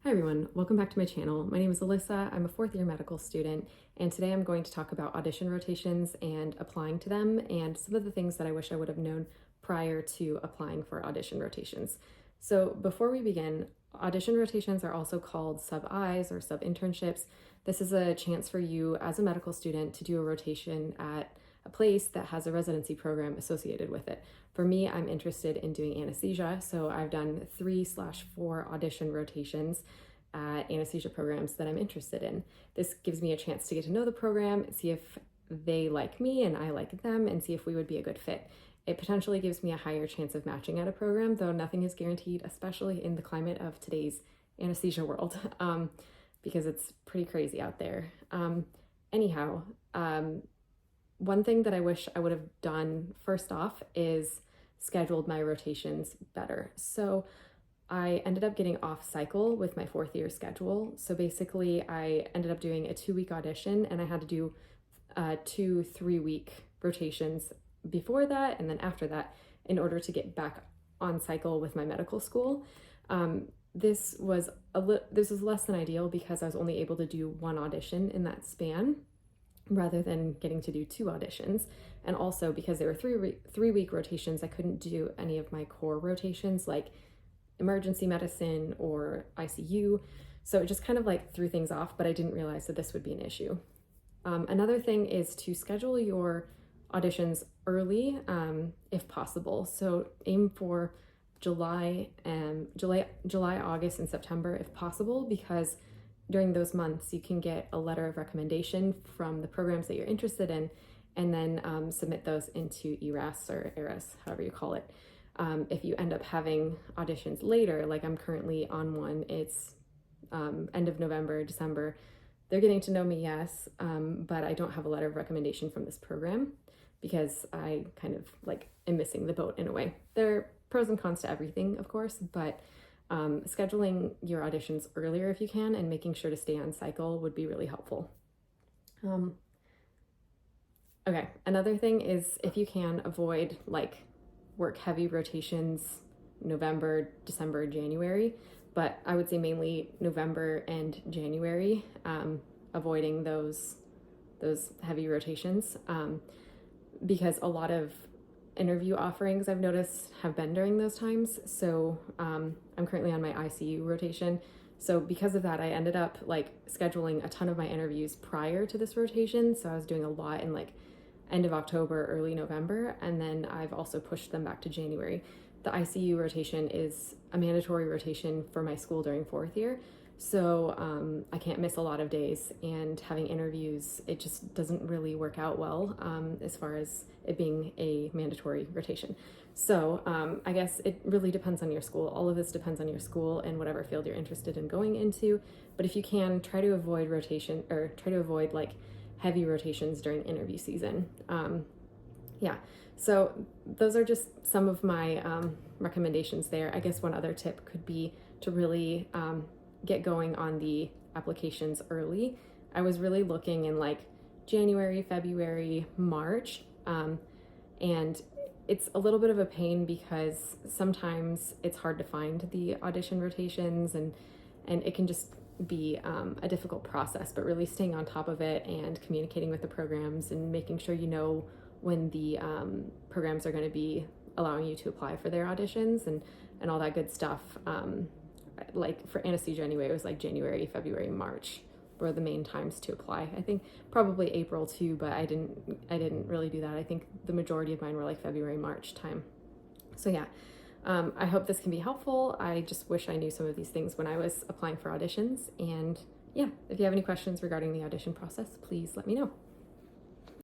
Hi everyone, welcome back to my channel. My name is Alyssa, I'm a fourth year medical student, and today I'm going to talk about audition rotations and applying to them and some of the things that I wish I would have known prior to applying for audition rotations. So before we begin, audition rotations are also called sub-Is or sub-internships. This is a chance for you as a medical student to do a rotation at a place that has a residency program associated with it. For me, I'm interested in doing anesthesia, so I've done 3/4 audition rotations at anesthesia programs that I'm interested in. This gives me a chance to get to know the program, see if they like me and I like them, and see if we would be a good fit. It potentially gives me a higher chance of matching at a program, though nothing is guaranteed, especially in the climate of today's anesthesia world, because it's pretty crazy out there. Anyhow, one thing that I wish I would have done first off is scheduled my rotations better. So I ended up getting off cycle with my fourth year schedule. So basically I ended up doing a 2-week audition and I had to do 2 3-week rotations before that and then after that in order to get back on cycle with my medical school. This was less than ideal because I was only able to do 1 audition in that span, rather than getting to do 2 auditions. And also because there were 3-week rotations, I couldn't do any of my core rotations like emergency medicine or ICU. So it just kind of like threw things off, but I didn't realize that this would be an issue. Another thing is to schedule your auditions early, if possible. So aim for July, August, and September if possible, because during those months, you can get a letter of recommendation from the programs that you're interested in, and then submit those into ERAS or ERAS, however you call it. If you end up having auditions later, like I'm currently on one, it's end of November, December, they're getting to know me, yes, but I don't have a letter of recommendation from this program because I kind of like am missing the boat in a way. There are pros and cons to everything, of course, but scheduling your auditions earlier if you can and making sure to stay on cycle would be really helpful. Okay, another thing is if you can avoid like work heavy rotations November, December, January, but I would say mainly November and January, avoiding those heavy rotations, because a lot of interview offerings I've noticed have been during those times. So I'm currently on my ICU rotation. So because of that, I ended up like scheduling a ton of my interviews prior to this rotation. So I was doing a lot in like end of October, early November, and then I've also pushed them back to January. The ICU rotation is a mandatory rotation for my school during fourth year. So I can't miss a lot of days, and having interviews, it just doesn't really work out well as far as it being a mandatory rotation. So I guess it really depends on your school. All of this depends on your school and whatever field you're interested in going into. But if you can, try to avoid rotation, or try to avoid like heavy rotations during interview season. Yeah, so those are just some of my recommendations there. I guess one other tip could be to really get going on the applications early. I was really looking in like January, February, March, and it's a little bit of a pain because sometimes it's hard to find the audition rotations, and it can just be a difficult process, but really staying on top of it and communicating with the programs and making sure you know when the programs are going to be allowing you to apply for their auditions and all that good stuff. Like for anesthesia anyway, it was like January, February, March were the main times to apply. I think probably April too, but I didn't really do that. I think the majority of mine were like February, March time. So yeah, I hope this can be helpful. I just wish I knew some of these things when I was applying for auditions. And yeah, if you have any questions regarding the audition process, please let me know.